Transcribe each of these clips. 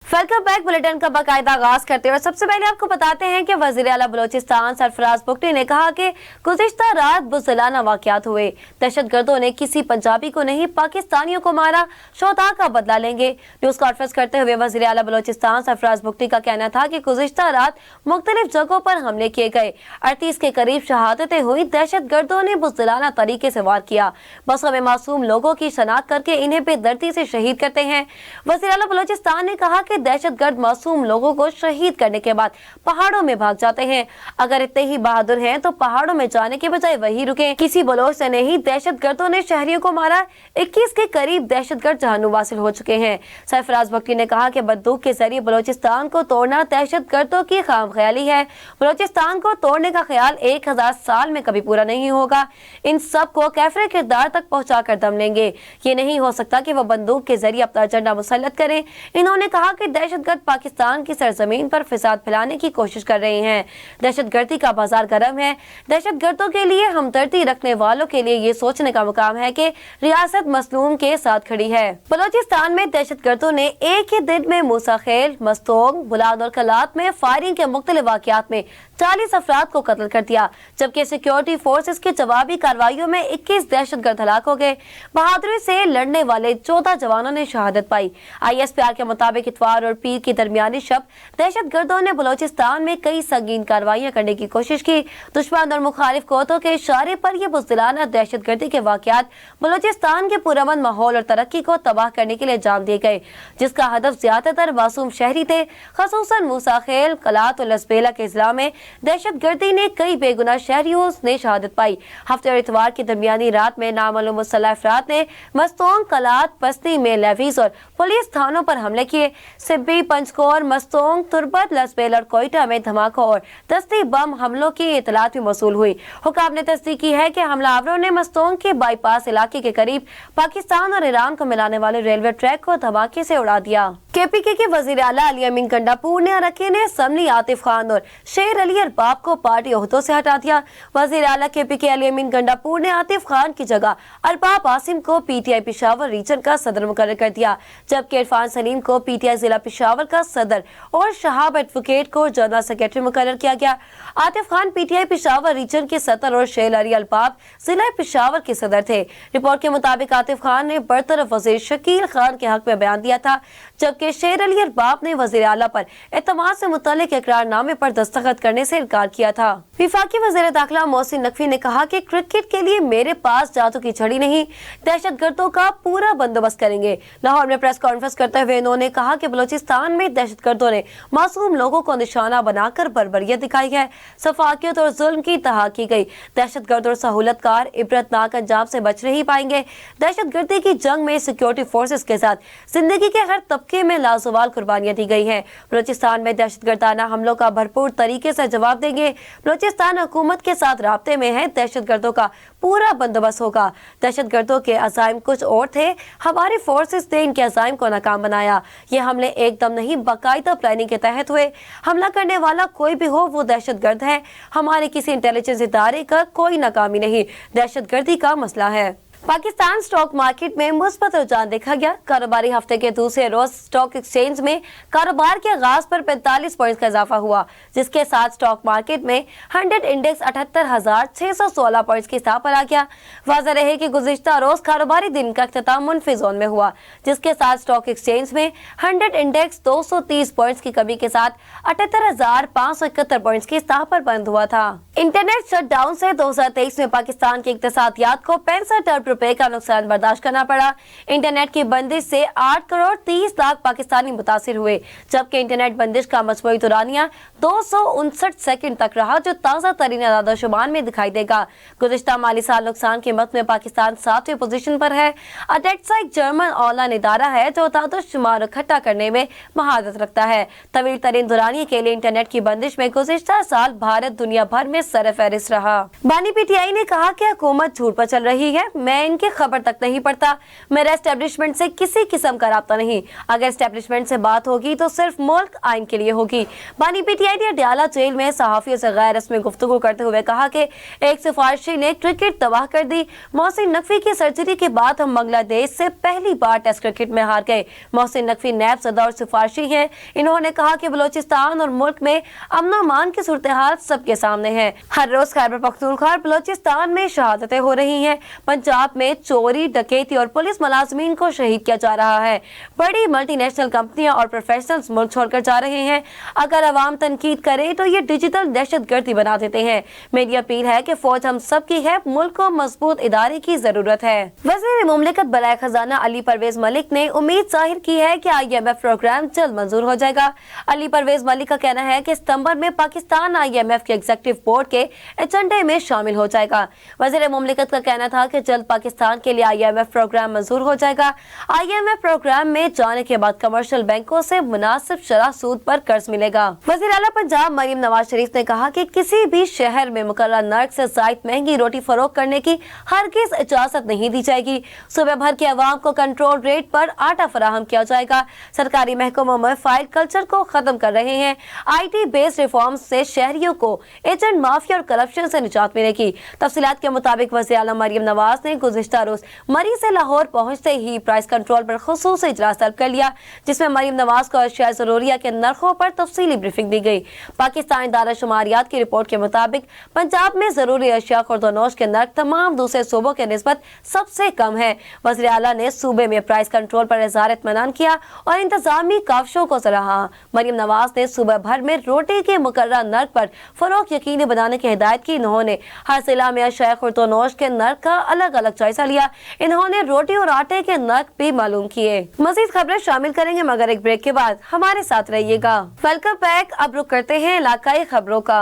Welcome back. Bulletin का बाकायदा आगाज करते हुए सबसे पहले आपको बताते हैं कि वजीर आला बलोचिस्तान सरफराज बुगटी ने कहा कि गुज़िश्ता रात बुज़दिलाना वाक़यात हुए। दहशतगर्दों ने किसी पंजाबी को नहीं पाकिस्तानियों को मारा, शोधा का बदला लेंगे। न्यूज कॉन्फ्रेंस करते हुए वजीर आला बलोचिस्तान सरफराज बुगटी का कहना था कि गुज़िश्ता रात मुख्तलिफ जगहों पर हमले किए गए। 38 के करीब शहादतें हुई। दहशतगर्दों ने बुज़दिलाना तरीके से वार किया। बसों में मासूम लोगों की शनाख्त करके इन्हें बेदर्दी से शहीद करते हैं। वजीर आला बलोचिस्तान ने कहा कि दहशतगर्द मासूम लोगों को शहीद करने के बाद पहाड़ों में भाग जाते हैं। अगर इतने ही बहादुर हैं तो पहाड़ों में जाने के बजाय वही रुके। किसी बलोच से नहीं, दहशतगर्दों ने शहरियों को मारा। 21 के करीब दहशतगर्द जहन्नुम वासिल हो चुके हैं। सरफराज बुगटी ने कहा कि बंदूक के जरिए बलोचिस्तान को तोड़ना दहशतगर्दों की खामख्याली है। बलोचिस्तान को तोड़ने का ख्याल 1000 साल में कभी पूरा नहीं होगा। इन सब को कैफरे किरदार तक पहुँचा कर दम लेंगे। ये नहीं हो सकता कि वो बंदूक के जरिए अपना एजेंडा मुसल्लत करें। इन्होंने कहा कि दहशतगर्द पाकिस्तान की सरजमीन पर फिसाद फैलाने की कोशिश कर रहे हैं। दहशतगर्दी का बाजार गर्म है। दहशतगर्दों के लिए हमदर्दी रखने वालों के लिए ये सोचने का मुकाम है कि रियासत मसलूम के साथ खड़ी है। बलोचिस्तान में दहशतगर्दों ने एक ही दिन में मूसा खेल, मस्तोंग, बुलाद और कलात में फायरिंग के मुख्तलिफ वाक़यात में 40 अफराद को कत्ल कर दिया, जबकि सिक्योरिटी फोर्सेस की जवाबी कार्रवाइयों में 21 दहशतगर्द हलाक हो गए। बहादुरी से लड़ने वाले 14 जवानों ने शहादत पाई। ISPR के मुताबिक इतवार और पीर की दरमियानी शब दहशतगर्दों ने बलोचिस्तान में कई संगीन कार्रवाइयां करने की कोशिश की। दुश्मन और मुखालिफ क़ुव्वतों के इशारे पर यह बुज़दिलाना दहशतगर्दी के वाक़यात बलोचिस्तान के पुरअमन माहौल और तरक्की को तबाह करने के लिए अंजाम दिए गए, जिसका हदफ ज्यादातर मासूम शहरी थे। खसूसन मूसा खेल, कलात और लसबेला के इज़ला में दहशतगर्दी ने कई बेगुनाह शहरियों ने शहादत पाई। हफ्ते और इतवार की दरमियानी रात में नामालूम मुसल्लह अफराद ने मस्तोंग, कलात, पस्ती में लेवीज और पुलिस थानों पर हमले किए। सिब्बी, पंचकोर, मस्तोंग, तुर्बत, लसबेल और कोयटा में धमाकों और दस्ती बम हमलों की इतलात भी मौसूल हुई। हुकाम ने तस्दीक की है कि हमलावरों ने मस्तोंग के बाईपास इलाके के करीब पाकिस्तान और ईरान को मिलाने वाले रेलवे ट्रैक को धमाके से उड़ा दिया। KPK के वजीर आला अली अमीन गंडापुर ने अरकान असम्बली आतिफ खान और शेर अली अरबाब को पार्टी ओहदों से हटा दिया। वजीर आला KPK अली अमीन गंडापुर ने आतिफ खान की जगह अरबाब आसिम को PTI पेशावर रीजन का सदर मुकर्रर कर दिया, जबकि इरफान सलीम को PTI जिला पेशावर का सदर और शहाब एडवोकेट को जनरल सेक्रेटरी मुकर्रर किया गया। आतिफ खान PTI पेशावर रीजन के सदर और शेर अली अरबाब जिला पेशावर के सदर थे। रिपोर्ट के मुताबिक आतिफ खान ने बरतरफ वजीर शकील खान के हक में बयान दिया था, जबकि शेर अली अरबाब ने वजीर आला पर एतमाद से मुतल्लिक इकरारनामे पर दस्तखत करने से इनकार किया था। विफाकी वज़ीर दाखिला मोहसिन नकवी ने कहा कि क्रिकेट के लिए मेरे पास जादू की छड़ी नहीं, दहशतगर्दों का पूरा बंदोबस्त करेंगे। लाहौर में प्रेस कॉन्फ्रेंस करते हुए इन्होंने कहा कि बलोचिस्तान में दहशतगर्दों ने मासूम लोगों को निशाना बनाकर बर्बरियत दिखाई है। सफाकियत और जुल्म की तहा की गई। दहशतगर्द और सहूलतकार इबरतनाक अंजाम से बच नहीं पाएंगे। दहशतगर्दी की जंग में सिक्योरिटी फोर्सेस के साथ जिंदगी के हर तबके में लाजवाल कुर्बानियां दी गई हैं। बलोचिस्तान में दहशतगर्दाना हमलों का भरपूर तरीके से जवाब देंगे। बलोचिस्तान हुकूमत के साथ राब्ते में है। दहशतगर्दों का पूरा बंदोबस्त होगा। दहशतगर्दों के अज़ाइम कुछ और थे, हमारी फोर्सेस ने इनके अज़ाइम को नाकाम बनाया। ये हमले एकदम नहीं, बाकायदा प्लानिंग के तहत हुए। हमला करने वाला कोई भी हो वो दहशतगर्द है। हमारे किसी इंटेलिजेंस इदारे का कोई नाकामी नहीं, दहशतगर्दी का मसला है। पाकिस्तान स्टॉक मार्केट में मुस्बत रुझान देखा गया। कारोबारी हफ्ते के दूसरे रोज स्टॉक एक्सचेंज में कारोबार के आगाज पर 45 पॉइंट्स का इजाफा हुआ, जिसके साथ स्टॉक मार्केट में 100 इंडेक्स 78,616 पॉइंट्स की सतह पर आ गया। वाज़ेह रहे कि गुज़िश्ता रोज कारोबारी दिन का इख्तिताम मुनफी जोन में हुआ, जिसके साथ स्टॉक एक्सचेंज में 100 इंडेक्स 230 पॉइंट्स की कमी के साथ 78,571 पॉइंट्स की सतह पर बंद हुआ था। इंटरनेट शटडाउन से 2023 में पाकिस्तान की इक्तिसादियात को 65 अरब रुपए का नुकसान बर्दाश्त करना पड़ा। इंटरनेट की बंदिश से 8 करोड़ 30 लाख पाकिस्तानी मुतासिर हुए, जबकि इंटरनेट बंदिश का मजमूई दुरानिया 259 सेकंड तक रहा, जो ताज़ा तरीन आदादोशुमार में दिखाई देगा। गुज़िश्ता माली साल नुकसान की मद में पाकिस्तान 7वीं पोजीशन पर है। अडेक्सा एक जर्मन ऑनलाइन इदारा है जो आदादोशुमार इकट्ठा करने में महारत रखता है। तवील तरीन दुरानिया के लिए इंटरनेट की बंदिश में गुज़िश्ता साल भारत दुनिया भर में सरफहरिस्त रहा। बानी PTI ने कहा कि हुकूमत झूठ पर चल रही है। मैं मैं इनकी खबर तक नहीं पढ़ता। मेरा एस्टेब्लिशमेंट से किसी किस्म का राब्ता नहीं। अगर एस्टेब्लिशमेंट से बात होगी तो सिर्फ मुल्क आइन के लिए होगी। बानी पीटीआई ने अडयाला जेल में सहाफियों से गैर रस्मी गुफ्तगू करते हुए कहा कि एक सिफारिशी ने क्रिकेट तबाह कर दी। मोहसिन नकवी की सर्जरी के बाद हम बांग्लादेश से पहली बार टेस्ट क्रिकेट में हार गए। मोहसिन नकवी नैब सदर और सिफारिशी हैं। इन्होंने कहा कि बलोचिस्तान और मुल्क में अमन अमान की सूरत हाल सबके सामने है। हर रोज खैबर पख्तूनख्वा और बलोचिस्तान में शहादतें हो रही हैं। पंजाब में चोरी, डकैती और पुलिस मुलाजमीन को शहीद किया जा रहा है। बड़ी मल्टीनेशनल कंपनियां और प्रोफेशनल्स मुल्क छोड़कर जा रहे हैं। अगर अवाम तनकीद करे तो ये डिजिटल दहशतगर्दी बना देते हैं। मेरी अपील है कि फौज हम सब की है, मुल्क को मजबूत इदारे की जरूरत है। वज़ीर मुमलिकत बराए खजाना अली परवेज मलिक ने उम्मीद जाहिर की है कि IMF प्रोग्राम जल्द मंजूर हो जाएगा। अली परवेज मलिक का कहना है कि सितंबर में पाकिस्तान IMF के एग्जीक्यूटिव बोर्ड के एजेंडे में शामिल हो जाएगा। वज़ीर मुमलिकत का कहना था कि जल्द पाकिस्तान के लिए IMF प्रोग्राम मंजूर हो जाएगा। IMF प्रोग्राम में जाने के बाद कमर्शियल बैंकों से मुनासिब शरह सूद पर कर्ज मिलेगा। वज़ीर आला पंजाब मरीम नवाज शरीफ ने कहा कि किसी भी शहर में मुकर्रर नर्क से ज़ायद महंगी रोटी फरोख्त करने की हरगिज़ इजाजत नहीं दी जाएगी। सूबे भर के अवाम को कंट्रोल रेट पर आटा फराहम किया जाएगा। सरकारी महकमों में फाइल कल्चर को खत्म कर रहे हैं। IT बेस्ड रिफॉर्म से शहरियों को एजेंट माफिया और करप्शन से निजात मिलेगी। तफसीलात के मुताबिक वज़ीर आला मरीम नवाज ने गुज़िश्ता रोज मरी से लाहौर पहुंचते ही प्राइस कंट्रोल पर खुसूसी इजलास तलब कर लिया, जिसमें मरीम नवाज को अशिया ज़रूरिया के नरखों पर तफसीली ब्रीफिंग दी गई। पाकिस्तानी दायरा शुमारियात की रिपोर्ट के मुताबिक पंजाब में जरूरी अशिया खुर्दोनोश के नर्ख तमाम दूसरे सूबों के निस्बत सबसे कम है। वज़ीर आला ने सूबे में प्राइस कंट्रोल पर इज़हार इत्मीनान किया और इंतजामी काविशों को सराहा। मरीम नवाज ने सूबे भर में रोटी के मुकर्रर नर्ख पर फरोख्त यकीनी बनाने की हिदायत की। इन्होंने हर जिला में अशिया खुर्दोनोश के नर्ख का अलग अलग जायजा लिया। इन्होंने रोटी और आटे के नर्ख भी मालूम किए। मजीद खबरें शामिल करेंगे मगर एक ब्रेक के बाद, हमारे साथ रहिएगा। Welcome back. अब रुक करते हैं इलाकाई खबरों का।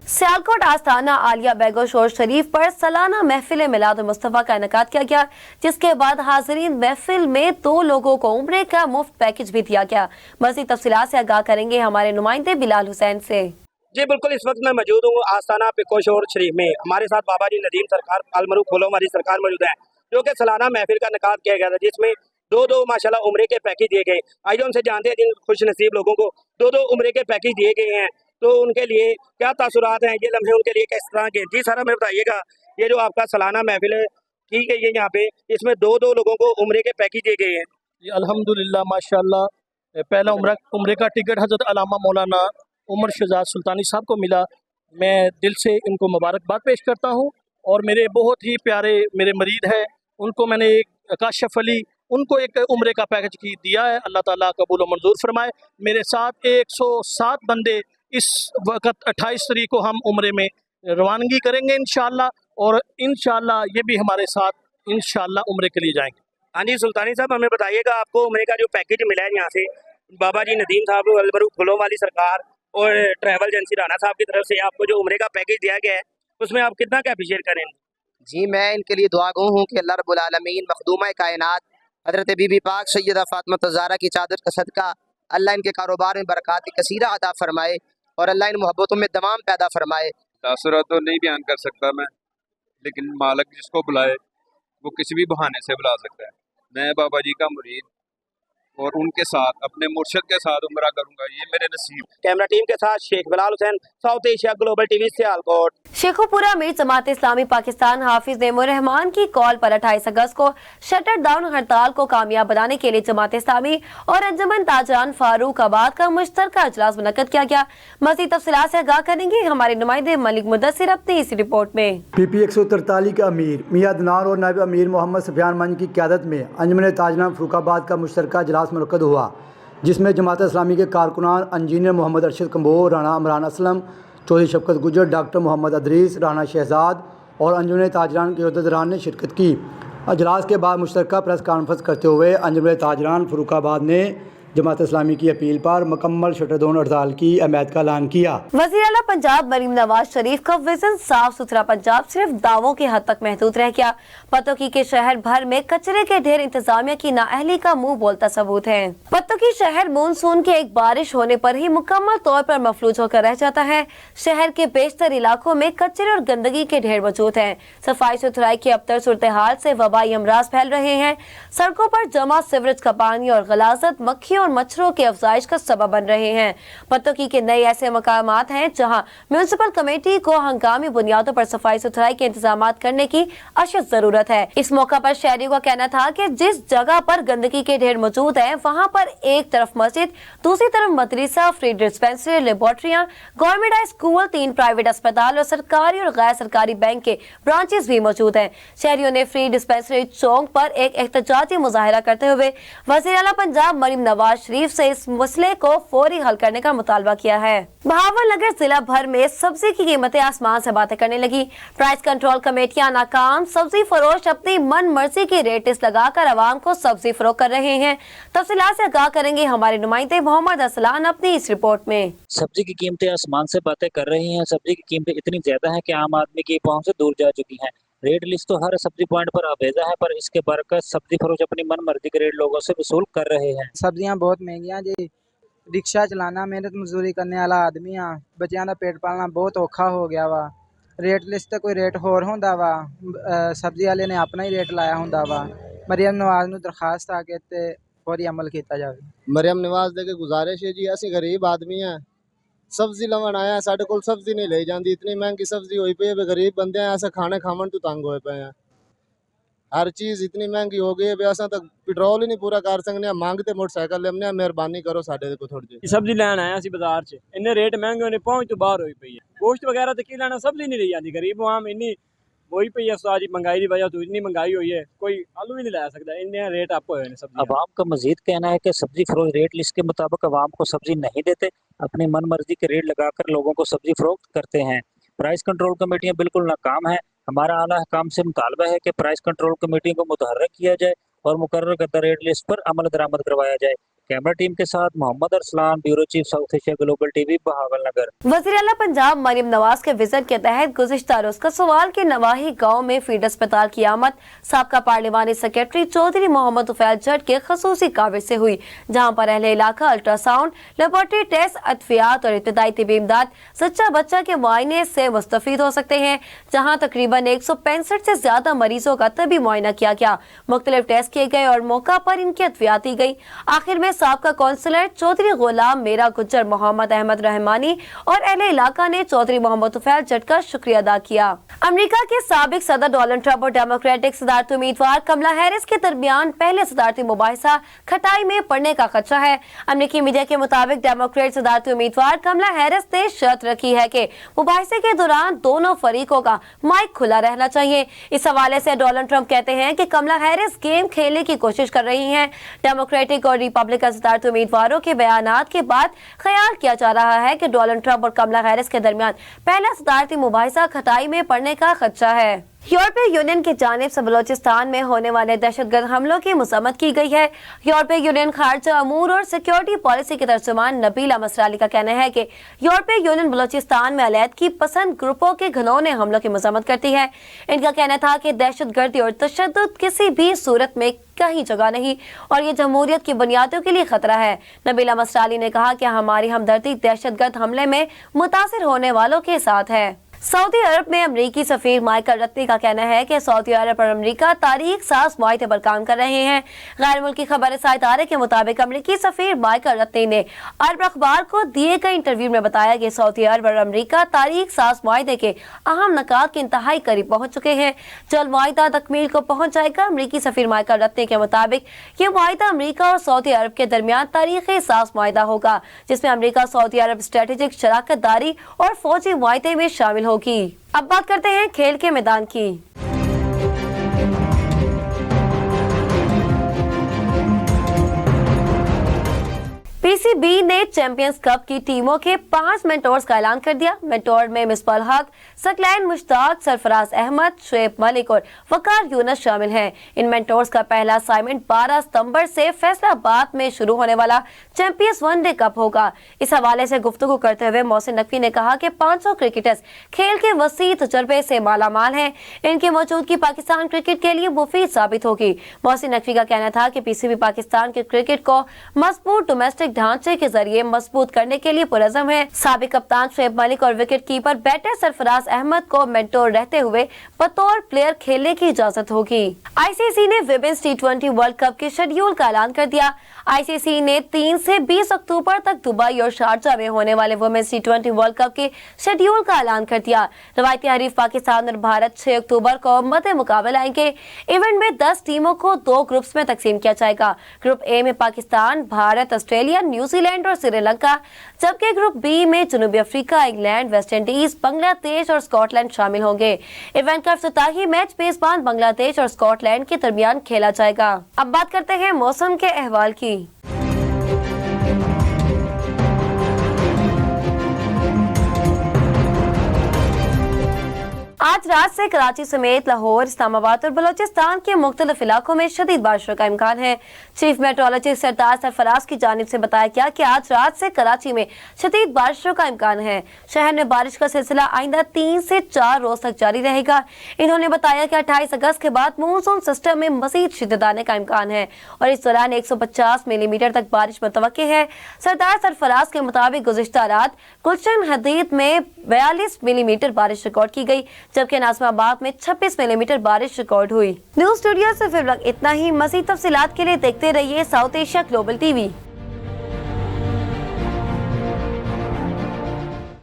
सियालकोट आस्थाना आलिया बेगो शोर शरीफ पर सालाना महफिल मिलाद मुस्तफ़ा का इनेकाद किया गया, जिसके बाद हाजिरीन महफिल में 2 लोगों को उम्रे का मुफ्त पैकेज भी दिया गया। मज़ीद तफसीलात से आगाह करेंगे हमारे नुमाइंदे बिलाल हुसैन से। जी बिल्कुल, इस वक्त मैं मौजूद हूँ आस्थाना पिकोशोर शरीफ में। हमारे साथ बाबा जी नदीम सरकार अलमरूफ खोलो वाली सरकार मौजूद है, जो कि सालाना महफिल का इनेकाद किया गया था, जिसमें 2 माशाल्लाह उम्रे के पैकेज दिए गए। आइए उनसे जानते हैं जिन खुश नसीब लोगों को 2 उम्रे के पैकेज दिए गए हैं, तो उनके लिए क्या तासुरात हैं, ये लम्हे उनके लिए किस तरह के। जी सर, हमें बताइएगा, ये जो आपका सालाना महफिल है ठीक है, ये यहाँ पे इसमें 2 लोगों को उम्रे के पैकेज दिए गए हैं। अल्हम्दुलिल्लाह माशाल्लाह, पहला उम्रे का टिकट हज़रत अल्लामा मौलाना उमर शहजाद सुल्तानी साहब को मिला। मैं दिल से इनको मुबारकबाद पेश करता हूँ। और मेरे बहुत ही प्यारे मेरे मरीद हैं, उनको मैंने एक काशफ अली, उनको एक उम्रे का पैकेज की दिया है। अल्लाह ताला कबूल व मंजूर फरमाए। मेरे साथ 107 बंदे इस वक्त 28 तारीख को हम उम्रे में रवानगी करेंगे इंशाअल्लाह, और इंशाअल्लाह ये भी हमारे साथ इंशाअल्लाह उम्रे के लिए जाएंगे। हाँ जी सुल्तानी साहब, हमें बताइएगा, आपको उम्रे का जो पैकेज मिला है यहाँ से बाबा जी नदीम साहब अलमरूफ खोलो वाली सरकार और ट्रैवल एजेंसी राना साहब की तरफ से आपको जो उम्रे का पैकेज दिया गया है, उसमें आप कितना क्या अप्रिशिएट करेंगे? जी, मैं इनके लिए दुआ गो हूँ कि अल्लाह रब्बुल आलमीन मखदूमा कायनात हज़रत बीबी पाक सैयदा फ़ातिमा ज़हरा की चादर का सदका अल्लाह इनके कारोबार में बरक़ात कसीरा अता फरमाए और अल्लाह इन मोहब्बतों में दमाम पैदा फरमाए। तासुरात तो नहीं बयान कर सकता मैं, लेकिन मालिक जिसको बुलाए वो किसी भी बहाने से बुला सकता है। मैं बाबा जी का मुरीद और उनके साथ अपने मुर्शद के साथ उम्रा करूंगा, ये मेरे नसीब। कैमरा टीम के साथ Sheikh Bilal Hussain, South Asia Global TV, Sialkot. Sheikhupura में जमात इस्लामी पाकिस्तान हाफिज नेमुर रहमान की कॉल पर 28 अगस्त को शटर डाउन हड़ताल को कामयाब बनाने के लिए जमात इस्लामी और अंजुमन ताजरान फारूकाबाद का मुश्तरका इजलास मुनक्कद किया गया। मज़ीद तफसीलात से आगाह करेंगे हमारे नुमाइंदे मलिक मुदस्सिर अपनी इस रिपोर्ट में। PP 143 के अमीर मियां अदनान और नायब अमीर मोहम्मद सफियान मंज की क़यादत में अंजुमन ताजरान फारूकाबाद का मुश्तरका इजलास मुनक्कद हुआ, जिसमें जमात इस्लामी के कारकुनान इंजीनियर मोहम्मद अरशद कंबोह, राना इमरान असलम, चौधरी शफकत गुजर, डॉक्टर मोहम्मद अदरीस, राना शहजाद और अंजुमन ताजरान के अहदेदारान ने शिरकत की। अजलास के बाद मुश्तरका प्रेस कॉन्फ्रेंस करते हुए अंजुमन ताजरान फारूकाबाद ने जमात इस्लामी की अपील पर मुकम्मल शटरदोन हड़ताल की हमायत का ऐलान किया। वज़ीर आला पंजाब मरीम नवाज शरीफ का विजन साफ सुथरा पंजाब सिर्फ दावों की हद तक महदूद रह गया। पत्तोकी के शहर भर में कचरे के ढेर इंतजामिया की नाअहली का मुंह बोलता सबूत है। पत्तोकी शहर मानसून के एक बारिश होने पर ही मुकम्मल तौर पर मफलूज होकर रह जाता है। शहर के बेशतर इलाकों में कचरे और गंदगी के ढेर मौजूद हैं। सफाई सुथराई की अबतर सूरत हाल से वबाई अमराज फैल रहे हैं। सड़कों पर जमा सीवरेज का पानी और गलाजत मक्खियों और मच्छरों के अफजाइश का सबब बन रहे हैं। पत्तोकी के नए ऐसे मकामात हैं जहां म्यूनिसिपल कमेटी को हंगामी बुनियादों पर सफाई सुथराई के इंतजाम करने की अशद जरूरत है। इस मौका पर शहरियों का कहना था कि जिस जगह पर गंदगी के ढेर मौजूद हैं वहां पर एक तरफ मस्जिद, दूसरी तरफ मदरसा, फ्री डिस्पेंसरी, लेबोरेटरियां, गवर्नमेंट हाई स्कूल, 3 प्राइवेट अस्पताल और सरकारी और गैर सरकारी बैंक के ब्रांचेस भी मौजूद हैं। शहरियों ने फ्री डिस्पेंसरी चौक पर एक एहतजाजी मुजाहरा करते हुए वज़ीर आला पंजाब मरीम नवाज शरीफ से इस मसले को फौरी हल करने का मुतालबा किया है। बहावलनगर जिला भर में सब्जी की कीमतें आसमान से बातें करने लगी। प्राइस कंट्रोल कमेटियां नाकाम, सब्जी फरोश अपनी मन मर्जी की रेट लिस्ट लगाकर आवाम को सब्जी फरोख्त कर रहे हैं। तफसीलात से आगाह करेंगे हमारे नुमाइंदे मोहम्मद असलान अपनी इस रिपोर्ट में। सब्जी की कीमतें आसमान से बातें कर रही हैं। सब्जी की कीमतें इतनी ज्यादा हैं कि आम आदमी की पहुंच से दूर जा चुकी हैं। रेट लिस्ट तो हर सब्जी पॉइंट पर आवेजा है, पर इसके बरकत सब्जी फरोश अपनी मन मर्जी के रेट लोगों से वसूल कर रहे हैं। सब्जियां बहुत महंगियां जी। रिक्शा चलाना, मेहनत मजदूरी करने वाला आदमी आ, बच्चों का पेट पालना बहुत औखा हो गया वा। रेट लिस्ट ते कोई रेट होर होंदा वा, सब्जी वाले ने अपना ही रेट लाया होंदा वा। मरियम नवाज नूं दरखास्त आ के ते फौरी अमल किया जाए। मरियम नवाज दे के गुजारिश है जी, असी गरीब आदमी हैं, सब्जी लवन आया, साढ़े कोल सब्जी नहीं ले जाती, इतनी महंगी सब्जी हुई पई है, गरीब बंदे हैं, ऐसा खाने खावन तो तंग होए पे हैं। हर चीज़ इतनी महंगी हो गई है, असा तक पेट्रोल ही नहीं पूरा कर सकने, मांगते मोटरसाइकिल लेने, मेहरबानी करो साढ़े को थोड़ी जी। सब्जी लैन आया सी बाजार च, इन्ने रेट महंगे होने पहुंच तो बाहर होई पई है। गोश्त वगैरह तो की लेना, सब्जी नहीं ले जाती, गरीब आम इन्नी होई पई है। सारी महंगाई की वजह तो इतनी महंगाई हुई है, कोई आलू भी नहीं ला सकता, इन्ने रेट अप हुए हैं सब्जी। अवाम का मजीद कहना है कि सब्जी फरोश रेट लिस्ट के मुताबिक अवाम को सब्जी नहीं देते, अपनी मन मर्जी के रेट लगाकर लोगों को सब्जी फरोख्त करते हैं। प्राइस कंट्रोल कमेटियां बिल्कुल नाकाम है। हमारा आला हकाम से मुतालबा है कि प्राइस कंट्रोल कमेटियों को मुतहर्रिक किया जाए और मुकर्रर करदा रेट लिस्ट पर अमल दरामद करवाया जाए। कैमरा टीम के साथ Mohammad Arsalan, bureau chief South Asia Global TV, Bahawalnagar. वज़ीर आला पंजाब मरीम नवाज के विजन के तहत गुज़िश्ता रोज कसवाल के नवाही गांव में फीड अस्पताल की आमद साबका पार्लिमानी सेक्रेटरी चौधरी मोहम्मद तुफैल जट के खसूसी काविज से हुई, जहां पर अहले इलाका अल्ट्रासाउंड, लेबोरेटरी टेस्ट, अद्वियात और इब्तदाई तिबी इमदाद, सच्चा बच्चा के मुआयने से मुस्तफीद हो सकते हैं। जहाँ तकरीबन 165 से ज्यादा मरीजों का तबी मुआयना किया गया, मुख्तलिफ टेस्ट किए गए और मौका पर इनकी अद्वियात दी गई। आखिर में साबका कौंसलर चौधरी गुलाम मेरा गुज्जर, मोहम्मद अहमद रहमानी और अहले इलाका ने चौधरी मोहम्मद तुफैल जट का शुक्रिया अदा किया। अमेरिका के साबिक सदर डोनाल्ड ट्रंप और डेमोक्रेटिक सदारती उम्मीदवार कमला हैरिस के दरमियान पहले सदारती मुबाहिसा खटाई में पड़ने का खदशा है। अमेरिकी मीडिया के मुताबिक डेमोक्रेट सदारती उम्मीदवार कमला हैरिस ने शर्त रखी है कि मुबाहिसे के दौरान दोनों फरीकों का माइक खुला रहना चाहिए। इस हवाले से डोनाल्ड ट्रंप कहते हैं कि कमला हैरिस गेम खेलने की कोशिश कर रही हैं। डेमोक्रेटिक और रिपब्लिकन सदारती उम्मीदवारों के बयानात के बाद ख्याल किया जा रहा है कि डोनाल्ड ट्रंप और कमला हैरिस के दरमियान पहला सदारती मुबाहिसा खटाई में पड़ने का खदशा है। यूरोपीय यूनियन की जानिब से बलोचिस्तान में होने वाले दहशतगर्द हमलों की मजम्मत की गई है। यूरोपीय यूनियन खारजा अमूर और सिक्योरिटी पॉलिसी के तर्जुमान नबीला मसराली का कहना है कि यूरोपीय यूनियन बलोचिस्तान में अलैदगी पसंद ग्रुपों के घनौने हमलों की मजम्मत करती है। इनका कहना था कि दहशतगर्दी और तशद्दुद किसी भी सूरत में कहीं जगह नहीं और ये जमहूरियत की बुनियादों के लिए खतरा है। नबीला मसराली ने कहा कि हमारी हमदर्दी दहशतगर्द हमले में मुतासिर होने वालों के साथ है। सऊदी अरब में अमरीकी सफीर माइकल रत्नी का कहना है कि सऊदी अरब और अमरीका तारीख साज मुआहदे पर काम कर रहे हैं। गैर मुल्की खबर इदारे के मुताबिक अमरीकी सफीर माइकल रत्नी ने अरब अखबार को दिए गए इंटरव्यू में बताया कि सऊदी अरब और अमरीका तारीख साज मुआहदे के अहम नकात के इंतहाई करीब पहुंच चुके हैं। जल्द मुआहदा तकमील को पहुंच जाएगा। अमरीकी सफीर माइकल रत्नी के मुताबिक ये मुआहदा अमरीका और सऊदी अरब के दरमियान तारीखी साज मुआहदा होगा, जिसमें अमरीका सऊदी अरब स्ट्रेटेजिक शराकत दारी और फौजी मुआहदे में शामिल होगी। अब बात करते हैं खेल के मैदान की। पीसीबी ने चैंपियंस कप की टीमों के 5 मेंटोर्स का ऐलान कर दिया। मेंटोर में मिसबाह हक, सकलैन मुश्ताक, सरफराज अहमद, शुएब मलिक और वकार यूनस शामिल हैं। इन मेंटोर्स का पहला असाइनमेंट 12 सितंबर से फैसलाबाद में शुरू होने वाला चैंपियंस वनडे कप होगा। इस हवाले से गुफ्तगू करते हुए मोहसिन नकवी ने कहा कि 500 क्रिकेटर्स खेल के वसी तजर्बे से मालामाल हैं। इनकी मौजूदगी पाकिस्तान क्रिकेट के लिए मुफीद साबित होगी। मोहसिन नकवी का कहना था कि पीसीबी पाकिस्तान के क्रिकेट को मजबूत डोमेस्टिक ढांचे के जरिए मजबूत करने के लिए पुरज़म है। साबिक कप्तान शुएब मलिक और wicket keeper batter Sarfaraz Ahmed को मेंटोर रहते हुए बतौर प्लेयर खेलने की इजाजत होगी। आईसीसी ने विमेंस टी20 वर्ल्ड कप के शेड्यूल का ऐलान कर दिया। आईसीसी ने 3 से 20 अक्टूबर तक दुबई और शारजा में होने वाले वुमेन्स टी20 वर्ल्ड कप के शेड्यूल का ऐलान कर दिया। रवायती हरीफ पाकिस्तान और भारत 6 अक्टूबर को मद्दे मुकाबले आएंगे। इवेंट में 10 टीमों को 2 ग्रुप्स में तकसीम किया जाएगा। ग्रुप ए में पाकिस्तान, भारत, ऑस्ट्रेलिया, न्यूजीलैंड और श्रीलंका, जबकि ग्रुप बी में जनूबी Africa, England, West Indies, Bangladesh और स्कॉटलैंड शामिल होंगे। इवेंट का इफ्तिताही मैच मेजबान बांग्लादेश और स्कॉटलैंड के दरमियान खेला जाएगा। अब बात करते हैं मौसम के अहवाल की। आज रात से कराची समेत लाहौर, इस्लामाबाद और बलोचिस्तान के मुख्तलिफ इलाकों में शदीद बारिशों का इम्कान है। चीफ मेट्रोलॉजिस्ट सरदार सरफराज की जानिब से बताया गया कि आज रात से कराची में शदीद बारिशों का इम्कान है। शहर में बारिश का सिलसिला आइंदा 3 से 4 रोज तक जारी रहेगा। इन्होंने बताया कि 28 अगस्त के बाद मानसून सिस्टम में मजीद शिद्दत आने का इम्कान है और इस दौरान 150 मिलीमीटर तक बारिश मुतवक्की है। सरदार सरफराज के मुताबिक गुज़िश्ता रात गुलशन हदीद में 42 मिलीमीटर बारिश रिकॉर्ड की गई, जबकि नाज़िमाबाद में 26 मिलीमीटर बारिश रिकॉर्ड हुई। न्यूज़ स्टूडियो से फिर इतना ही। मज़ीद तफसीलात के लिए देखते रहिए साउथ एशिया ग्लोबल टीवी।